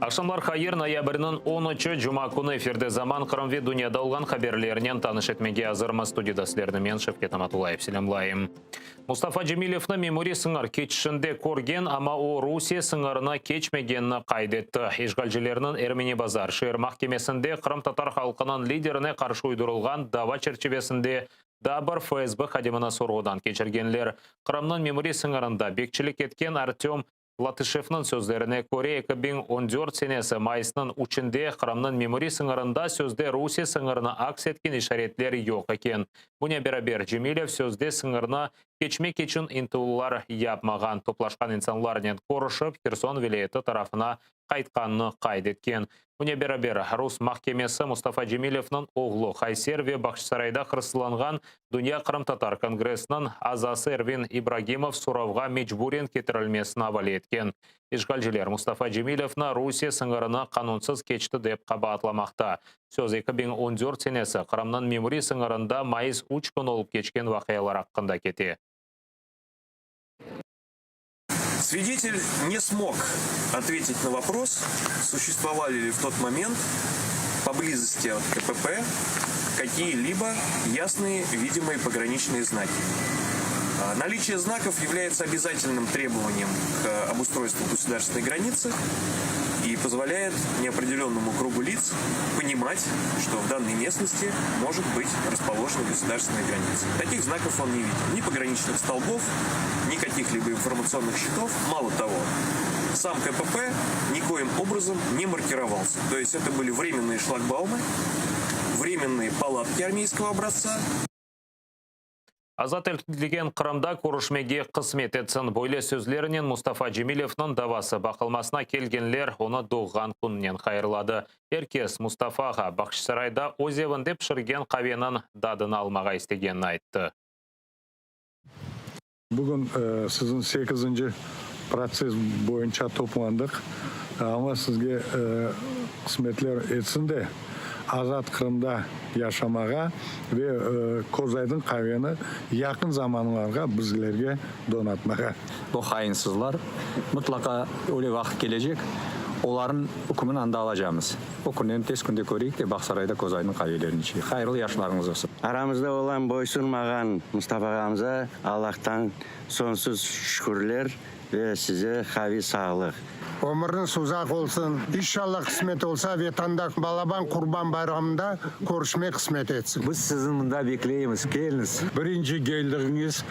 Акшамлар хайыр ноябрьнын 10-чы жума күні эфирде заман Қырымве дүнияда олған хаберлерінен таныш етмеге азырма студияда сілерді мен Шевкет Аматулаев селемлайым. Мустафа Джемилевні мемори сыңар кетшінде көрген, ама о Русия сыңарына кечмегенні қайдетті. Ишгалжелерінің Эрмени базар шер махкемесінде Қырым татар халқының лидеріне қаршы уйдырылған дава черчевесінде Дабар ФСБ қадемына сорғудан кечіргенлер. Қырымның мемори сыңарында бекчілік еткен Артем Латышевның сөздеріне көре 2014 сенесі майысының учінде Қырамның мемори сыңарында сөзде Русия сыңарына акс еткен ишаретлері жоқ екен. Бұне берабер Джемилев сөзде сыңарына кечме кечін интулар япмаған топлашқан инсанларнен қорышып, Херсон вилайеті тарафына қайтқанны қайдеткен. Бұне берабер Рус махкемесі Мустафа Джемилевның оғлы Хайсерве Бақшсарайда қырсыланған Дүния Қырым татар конгрессінің азасы Эрвин Ибрагимов сұрауға мечбурен кетірілмесін авали еткен. Ишгалжелер Мустафа Джемилевна Русия сыңарына қанунсыз кечті деп қабатламақта. Сөз 2014 сенесі Қырамның мемори сыңарында майыс 3 күн олып кечкен вақиялар аққында кете. Свидетель не смог ответить на вопрос, существовали ли в тот момент поблизости от КПП какие-либо ясные, видимые пограничные знаки. Наличие знаков является обязательным требованием к обустройству государственной границы и позволяет неопределенному кругу лиц понимать, что в данной местности может быть расположена государственная граница. Таких знаков он не видел. Ни пограничных столбов, ни каких-либо информационных щитов. Мало того, сам КПП никоим образом не маркировался. То есть это были временные шлагбаумы, временные палатки армейского образца. Азат елтілген Қырымда көрішмеге қысмет етсін бойлы сөзлерінен Мустафа Джемилевнің давасы бақылмасына келгенлер оны доған күннен қайырлады. Еркес Мустафаға Бақшсарайда озевінде пішірген қавенің дадын алмаға істегенін айтты. Бүгін сіздің 8-ci процесс бойынша топландық. Ama sizге қысметлер етсін де Азат Қырымда yaşamağa ve Kozay'dың қавені yakın zamanlarda bizlerге donatmağa. Bu hayinsizler mutlaka öyle vakit gelecek. Onların hükmünü anda alacağımız. O günden tez günde göreyik de Baksaray'da Kozay'dың қавелерін içi. Hayırlı yaşlarınız olsun. Aramızda olan boysunmağan Mustafa ağamıza Allah'tan sonsuz şükürler ve size havi sağlık. Өміріңіз ұзақ болсын. İnşallah қысмет olsa ve таңдақ балабан құрбан байрамында көрішме қысмет етсін. Biz sizin mında bekleyimiz. Geliniz. Birinci geldiğiniz,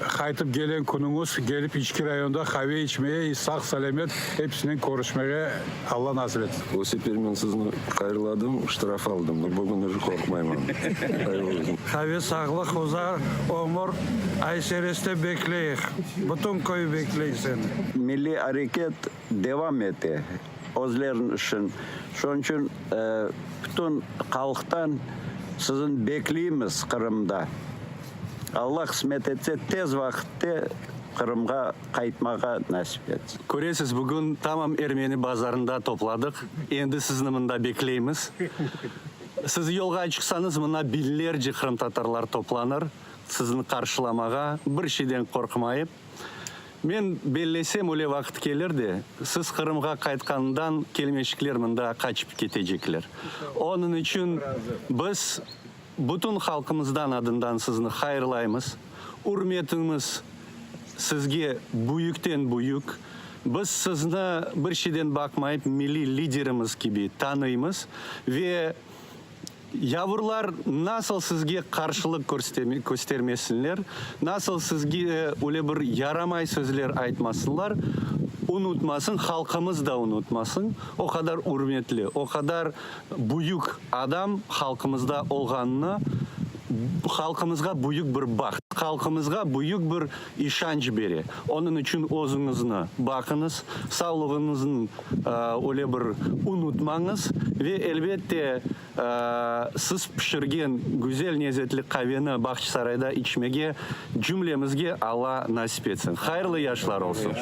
kaytıp gelen kununuz, gelip içki rayonda kahve içmeye, sağ salamet hepsinin görüşmeye Allah nasip etsin. O sefer ben sizni qayırladım, штраф aldım. Bugün уже korkmayman. Kahve sağlık uzar, ömür Ayseres'te bekleyik. Bütün köy bekleyin seni. Milli hareket devam etti. Özlerin için. Şunun için bütün halktan sizin bekleyimiz Kırım'da. Allah kısmet etse tez vakitte Kırım'a kayıtmağa nasip etsin. Көресіз, bugün tamam Ermeni bazarında topladık. Endi sizni mında bekleyimiz. Siz yolga çıksanız mına binlerce Kırım tatarlar toplanır. Sizni karşılamağa bir şeyden korkmayıp. Men bellesem öyle vakit gelirdi. Siz Kırım'a kayıtkanından kelmeşikler mında kaçıp ketecekler. Onun için biz bütün halkımızdan adından sizni hayırlayımız. Hürmetimiz sizge büyükten büyük. Biz sizni bir şeyden bakmayıp milli liderimiz gibi tanıyımız ve yavrular nasıl sizge karşılık göstermesinler, nasıl sizge öyle bir yaramay sözler aytmasınlar, unutmasın, halkımız da unutmasın. O kadar hürmetli, o kadar büyük adam halkımızda olganını, halkımızga büyük bir baxt, halkımızga büyük bir işanç beri. Onun için özünüzü bakınız, sağlığınızın öyle bir unutmanız ve elbette siz pişirgen güzel lezzetli kahveni Baqçısarayda içmege cümlemizge Allah nasip etsin. Hayırlı yaşlar olsun.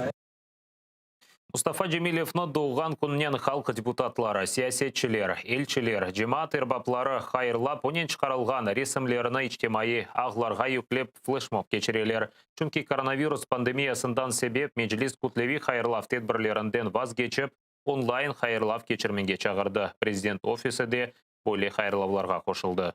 Мустафа Джемилевні doğған күннен халқы депутатлары, саясетчілер, елчілер, жемаат ербаплары хайырлап, онен шығарылған ресімлеріні ичтемайы ағларға юклеп флешмоб кечерелер. Чүнки коронавирус пандемиясындан себеп Меджлис күтлеви хайырлав тедбірлерінден ваз кечіп, онлайн хайырлап кечірменге чағырды. Президент офисі де более хайырлауларға қошылды.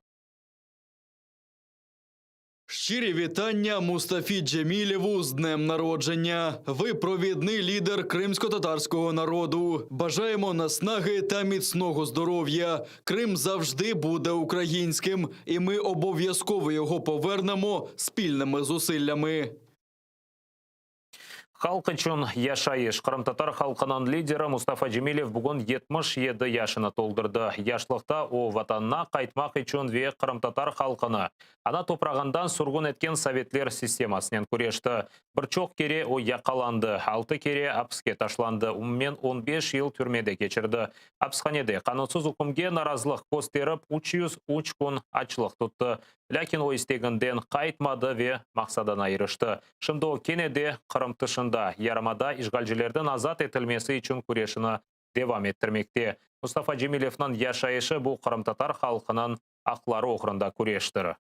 Щирі вітання Мустафі Джемілєву з днем народження. Ви провідний лідер кримсько-татарського народу. Бажаємо наснаги та міцного здоров'я. Крим завжди буде українським, і ми обов'язково його повернемо спільними зусиллями. Халқы чун яшайыш. Қырым-татар халқынан лидері Мустафа Джемилев бүгін 77 яшына толдырды. Яшлықта о ватанна қайтмақ үшін ве Қырым-татар халқыны. Ана топрағандан сұрғын еткен советлер системасынан көрешті. Бір чоқ кере о яқаланды, 6 кере апске ташланды. Уммен 15 ел түрмеде кечірді. Апсханеде қанутсыз үкімге наразылық көстеріп, 303 күн ачлық тұтты. Ләкин о істегінден қайтмады ве мақсадан айырышты. Шымды о кенеде Қырым тышында ярамада işgalcilerden azat etilmesi için күрешіні девам еттірмекте. Мустафа Джемилевнің яшайышы бұл Қырым-татар халқының ақлары оқырында күрештір.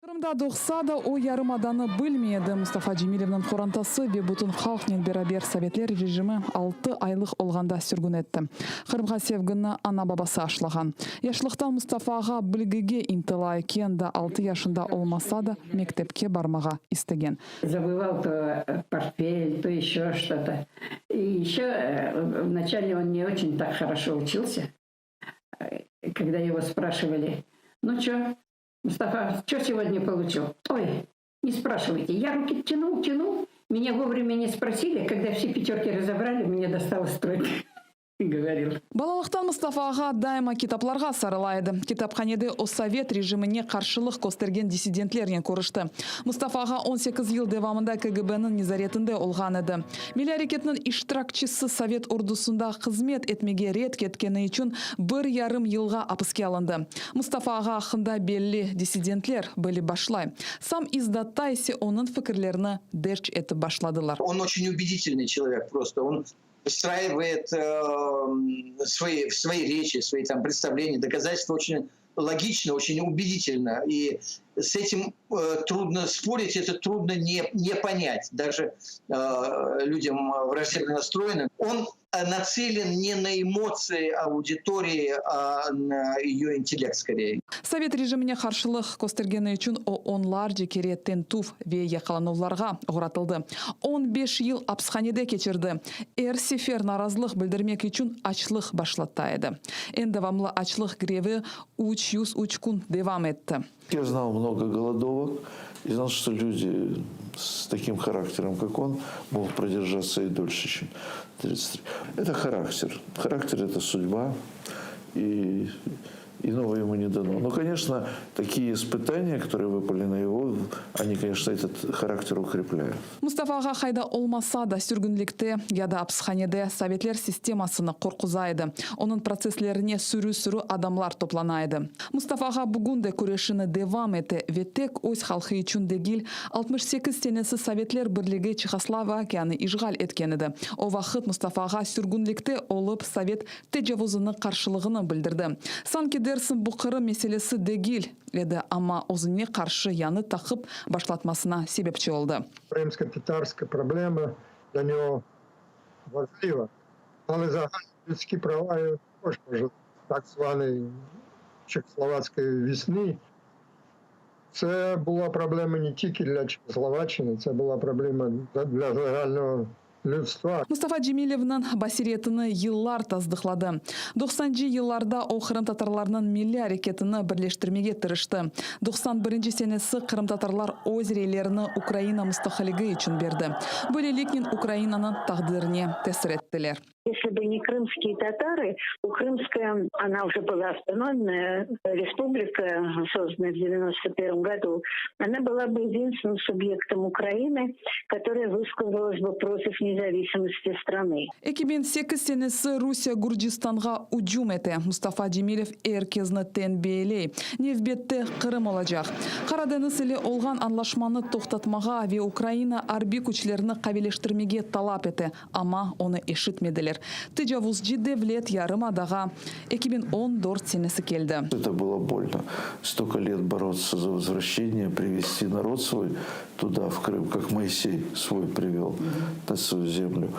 Кырымда доқса да о ярымаданы білмейді. Мустафа Джемилевнің қорантасы ве бұтын халқнен берабер советлер режимі 6 айлық олғанда сүргін етті. Қырымға севгіні ана бабасы ашлаған. Яшлықтан Мустафаға білгіге интыла екен да 6 яшында олмаса да мектепке бармаға істеген. Забывал то портфель, то еще что-то. И еще вначале он не очень так хорошо учился. Когда его спрашивали, ну что, Мустафа, что сегодня получил? Ой, не спрашивайте. Я руки тянул. Меня вовремя не спросили. Когда все пятерки разобрали, мне досталось тройка. Говорил. Балалықтан Мустафаға дайыма китапларға сарылайды. Китапханеде о совет режиміне қаршылық көстерген диссидентлерінен көрішті. Мустафаға 18 ел девамында КГБ-нің незаретінде олған еді. Милли әрекетінің иштиракчысы совет ордусында қызмет етмеге рет кеткені үшін 1,5 елға апыске алынды. Мустафаға ақында белі диссидентлер были башлай. Сам издаттайсы оның фікірлеріні дерч етіп башладылар. Он очень убедительный человек просто. Он выстраивает свои речи, свои там представления, доказательства очень логично, очень убедительно. И с этим трудно спорить, это трудно не понять даже людям враждебно настроенным. Он нацелен не на эмоции аудитории, а на ее интеллект скорее. Совет режиміне қаршылық көстергені үшін онлар жекереттен туф ве яқалануларға ұғыратылды. 15 ел апсханеде кечірді. Сефер наразылық білдірмек үшін ачлық башлаттайды. Давамлы ачлық греві 303 күн девам етті. Я знал много голодовок и знал, что люди с таким характером, как он, могут продержаться и дольше, чем 33. Это характер. Характер – это судьба, и иного ему не дано. Но, конечно, такие испытания, которые выпали на его, они, конечно, этот характер укрепляют. Мустафаға қайда олмаса да сүргінлікте, яда апсханеде советлер системасыны қорқызайды. Оның процесслеріне сүрі адамлар топланайды. Мустафаға бүгінде көрешіні девам еті, ветек өз халқы үшін дегіл 68 сенесі советлер бірлігі Чехословакияны ишғал еткенеді. О вақыт Мустафаға сүргінлікте олып совет тежавузыны қаршылығыны білдірді. Дерсін бұқыры меселесі дегіл еді, ама озыне қаршы яны тақып башлатмасына себепчі олды. Кримско-татарская проблема для него важлива. Але загальні людські права також, так званої чехословацької весни, це була проблема не тільки для Чехословаччини, це була проблема для загального людства. Мустафа Джемилевнің басиретіні еллар таздықлады. 90-жы елларда о Қырым татарларының милли әрекетіні бірлештірмеге тырышты. 91-жі сенесі Қырым татарлар өз рейлеріні Украина мұстақылығы үшін берді. Бөлелікнен Украинаның тағдыріне тәсір еттілер. Если бы не крымские татары, Крымская, она уже была автономная республика, созданная в 1991 году, она была бы единственным субъектом Украины, которая высказалась бы против независимости страны. 2008 сенесі Русия Гурджистанға уджум еті. Мустафа Джемилев эркезні тенбейлей. Невбетті Қырым олacak. Қарадeniz ile olған anlaşmanı тоқтатмаға ve Украина арби күчлеріні қабелештірмеге талап еті. Ama onu eşitmediler. Тежавузчы девлет ярымадаға 2014 сенесі келді. Это было больно. Столько лет бороться за возвращение, привести народ свой туда, в Крым, как Моисей свой привел на свою землю.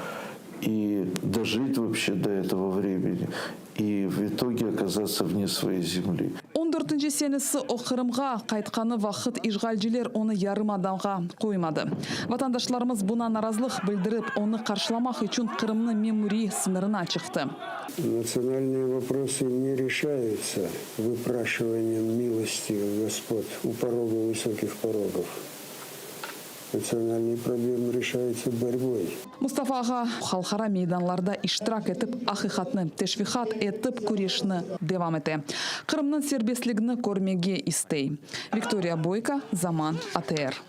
и дожить вообще до этого времени, и в итоге оказаться вне своей земли. 14 senesi o Kırım'a kayıtkanı vakit işgalciler onu yarım adamga koymadı. Vatandaşlarımız buna narazılık bildirip onu karşılamak için Kırım'ın memuri sınırına çıktı. Национальные вопросы не решаются выпрашиванием милости у господ у порога высоких порогов. Национальные проблемы решаются борьбой. Mustafa Ağa halkara meydanlarda iştirak etip hakikatini teşvikat etip kureshini devam ete. Kırım'ın serbestligini görmege istey. Viktoria Boyka, Zaman, ATR.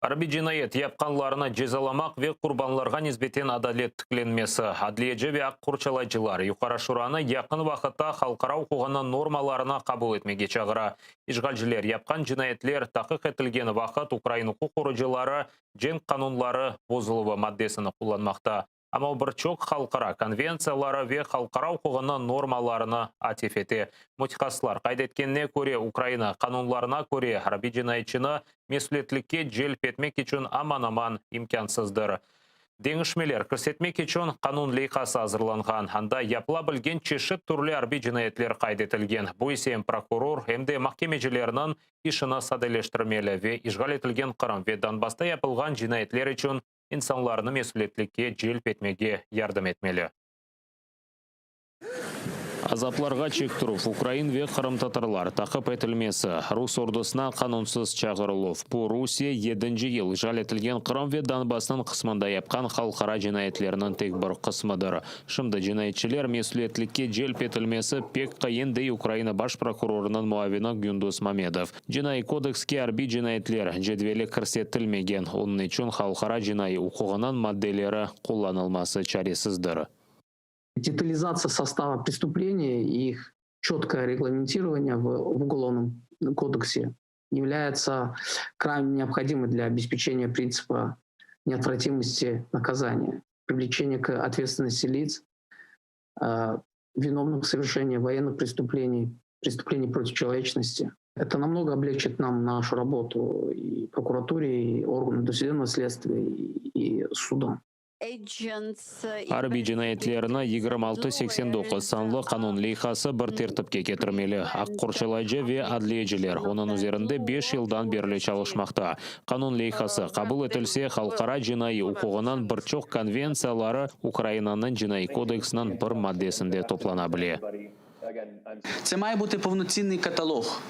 Harbiy jinayet yapqanlarını cezalamak ve kurbanlarga nisbeten adalet tiklenmesi, adliyeci ve kurçalayıcılar Yuqarı Şurаны yakın vaqtda halkara hukukının normalarına kabul etmege çağıra. İşgalciler yapqan jinayetler tahqiq etilgen vaqt Ukrayna hukuk korucuları jen kanunları bozuluvu maddesini kullanmakta. Ama birçok halkara konvensiyaları ve halkara hukukının normalarını atif eti. Mutaxassislar qayd etkenine göre Ukrayna kanunlarına göre harbiy jinayetchini mesuliyetlikке jelp etmek için aman-aman imkansızdır. Dengishmeler көрсетmek için kanun leyqasi hazırlangan. Anda yapıla bilgen çeşit türlü harbiy jinayetler qayd etilgen. Bu ise hem prokuror hem de mahkemecilerinin işini sadeleştirmeli ve işgal etilgen Kırım ve Donbas'ta yapılgan jinayetler için insanlarını mesuliyetlikке jelp etmege yardım etmeli. Azaplarga çek turup Ukrayn ve Kırım tatarlar taqib etilmesi, Rus ordusuna kanunsuz çağırıluf. Bu Rusiya 7. yıl işgal etilgen Kırım ve Donbas'ın kısmında yapkan halkara jinayetlerinin tek bir kısmıdır. Şimdi jinayetçiler mesuliyetlikке jelp etilmesi pek kayın dey Ukrayna baş prokurorunun muavini Gündüz Mamedov. Jinayi kodekske harbiy jinayetler jedveli kirsetilmegen, onun için halkara jinayi hukukunun maddeleri kullanılması çaresizdir. Детализация состава преступления и их четкое регламентирование в Уголовном кодексе является крайне необходимой для обеспечения принципа неотвратимости наказания, привлечения к ответственности лиц, виновных в совершении военных преступлений, преступлений против человечности. Это намного облегчит нам нашу работу и прокуратуре, и органам досудебного следствия, и судам. Harbiy jinayetlerini 2689 sanlı kanun leyqasi bir tertipke getirmeli. Akkurçalayıcı ve adliyeciler onun üzerinde 5 yıldan beri çalışmakta. Kanun leyqasi kabul etilse halkara jinayi hukukunun birçok konvensiyaları Ukrayna'nın jinayi kodeksinin bir maddesinde toplanabilir. Це має бути повноцінний каталог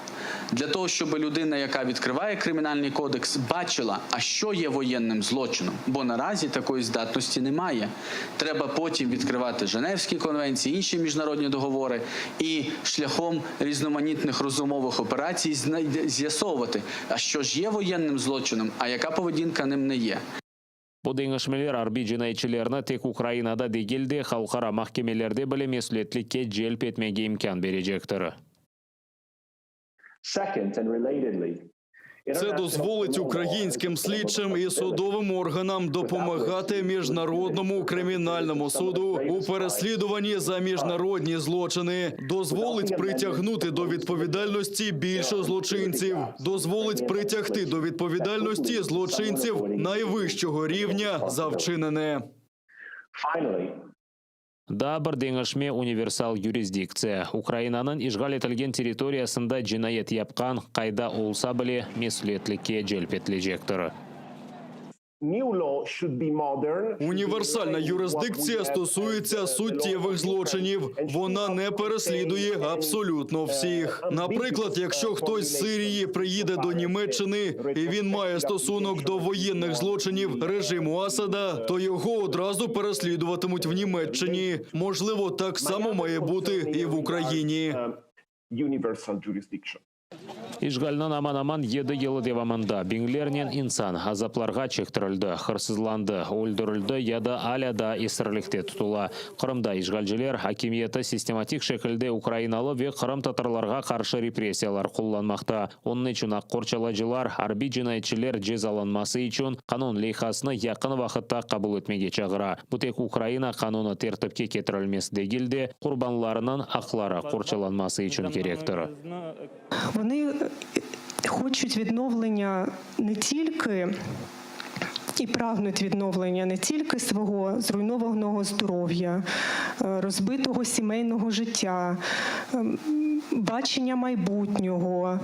для того, щоб людина, яка відкриває кримінальний кодекс, бачила, а що є воєнним злочином. Бо наразі такої здатності немає. Треба потім відкривати Женевські конвенції, інші міжнародні договори і шляхом різноманітних розумових операцій з'ясовувати, а що ж є воєнним злочином, а яка поведінка ним не є. Bu dengishmeler harbiy jinayetchilarni tek Ukrainada degildi xalqaro mahkemelerde bile mesuliyetlikke jelp etmege imkan berecektir. Це дозволить українським слідчим і судовим органам допомагати Міжнародному кримінальному суду у переслідуванні за міжнародні злочини, дозволить притягнути до відповідальності більше злочинців, дозволить притягти до відповідальності злочинців найвищого рівня за вчинене. Da bir dengishme universal yurisdiksiya. Ukrainanın işgal etilgen territoriyasında jinayet yapqan qayda olsa bile mesuliyetlikke jelp etilecektir. Універсальна юрисдикція стосується суттєвих злочинів. Вона не переслідує абсолютно всіх. Наприклад, якщо хтось з Сирії приїде до Німеччини і він має стосунок до воєнних злочинів режиму Асада, то його одразу переслідуватимуть в Німеччині. Можливо, так само має бути і в Україні. İşgalinin aman-aman 7 yılı devamında binlerden insan azaplarga çektirildi, hırsızlandı, öldürüldü ya da hala da esirlikte tutula. Kırım'da işgalciler hakimiyeti sistematik şekilde Ukraynalı ve Kırım tatarlarga karşı represiyalar kullanmakta. Onun için akkurçalayıcılar, harbiy jinayetçiler cezalanması için kanun leyqasını yakın vakitte kabul etmege çağıra. Bu tek Ukrayna kanunu tertipke getirilmesi degildi, kurbanlarının akları kurçalanması için gerektir. Вони хочуть відновлення не тільки і прагнуть відновлення не тільки свого зруйнованого здоров'я, розбитого сімейного життя, бачення майбутнього,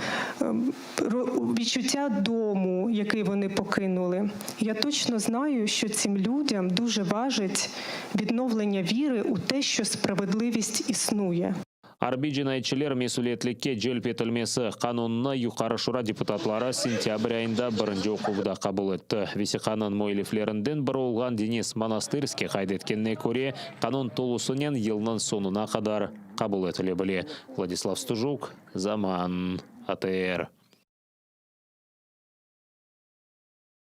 відчуття дому, який вони покинули. Я точно знаю, що цим людям дуже важить відновлення віри у те, що справедливість існує. Арбиджинайчылер месулиетликке желп етілмесі канунна юқары шура депутатлары сентябрь айында бірінші оқуыда қабыл етті. Весиханын мойлифлерінден бір олған Денис Монастырский қайдеткенне көре канун толусынен елінің сонына қадар қабыл етіле біле. Владислав Стужук, Заман, АТР.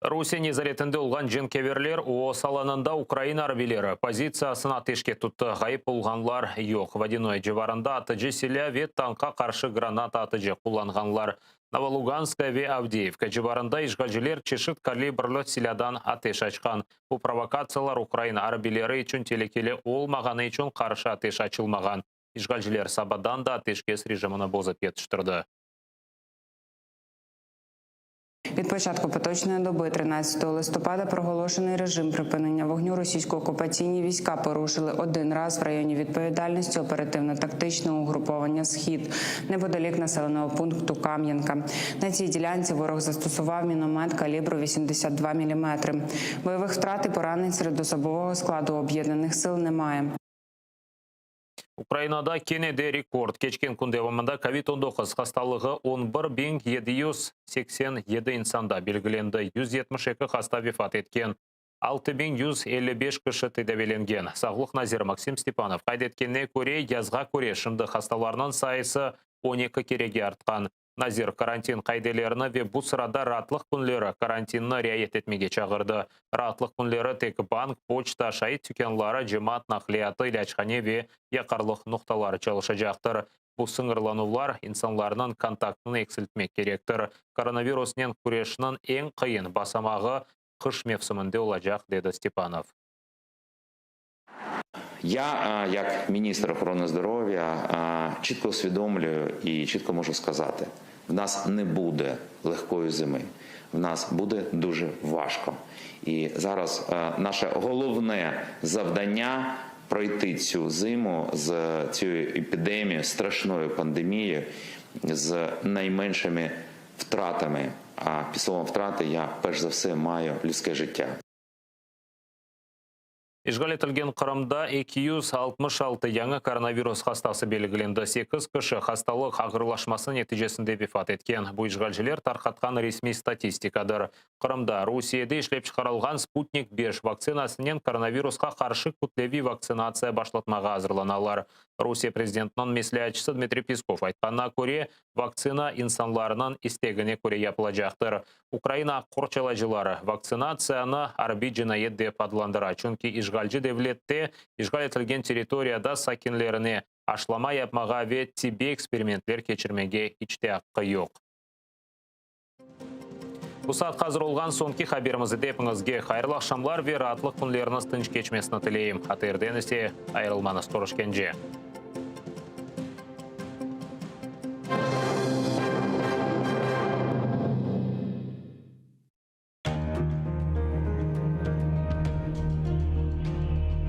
Русия незаретінде олған женкеверлер о саланында Украина арбилері позициясын атешке тұтты. Ғайып болғанлар yok. Водяной жеварында атыжы селя вет танқа қаршы гранат атыжы құланғанлар. Новолуганская ве Авдеевка жеварында ишғалжылер чешіт калибрлы селядан атеш açқан. Bu провокациялар Украина арбилері үшін телекелі олмағаны үшін қаршы атеш açылмаған. Ишғалжылер сабадан да атешкес режиміні бозып етіштірді. Від початку поточної доби 13 листопада проголошений режим припинення вогню. Російсько-окупаційні війська порушили один раз в районі відповідальності оперативно-тактичного угруповання «Схід» неподалік населеного пункту Кам'янка. На цій ділянці ворог застосував міномет калібру 82 мм. Бойових втрат і поранень серед особового складу об'єднаних сил немає. Украинада кенеде рекорд. Кечкен күндевамында COVID-19 хасталығы 11.787 инсанда белгіленді. 172 хаста вефат еткен. 6.155 кіші тедавеленген. Сағлық Назир Максим Степанов қайдеткенне көре, язға көре шымды хасталарынан сайысы 12 кереге артқан. Назир карантин қайделеріні ве бұл сырада ратлық күнлері карантинны ряет етмеге чағырды. Ратлық күнлері тек банк, почта, шайт тюкенлары, жемат, нақлияты, илячхане ве яқарлық нұқталары чалыша жақтыр. Бұл сыңырланулар инсанларының контактын эксілтмек керектір. Коронавируснен күрешінің ең қиын басамағы қыш мевсімінде олажақ, деді Степанов. Я, як міністр охорони здоров'я, чітко усвідомлюю і чітко можу сказати, в нас не буде легкої зими, в нас буде дуже важко. І зараз наше головне завдання – пройти цю зиму з цією епідемією, страшною пандемією, з найменшими втратами. А під словом втрати я, перш за все, маю людське життя. Ишғал етілген Қырымда 266 яңа коронавирус хастасы белгіленді. 8 кіші хасталық ағырлашмасы нәтижесінде вефат еткен. Бұл ишғалжылер тарқатқан ресми статистикадыр. Қырымда Русияда ішлеп шығарылған Спутник 5 вакцинасынан коронавирусқа қаршы күтлеви вакцинация башлатмаға азырланалар. Русия президентінің меслячысы Дмитрий Песков айтқанына көре, вакцина инсанларының истегіне көре япылажақтыр. Украина қорчалажылары вакцинацияны арбиджинайет деп адыландыра. Чүнки ишғалжы девлетте ишғал етілген территорияда сакинлеріне ашлама япмаға ве тебе экспериментлер кечірмеге ичте аққы жоқ. Бұсат қазір олған сонки хаберімізді депіңізге қайырлы ақшамлар ве ратлық күнлеріңіз тынш кечмесіні тілейім. Атырден есе айрылманыз тұрышкенже.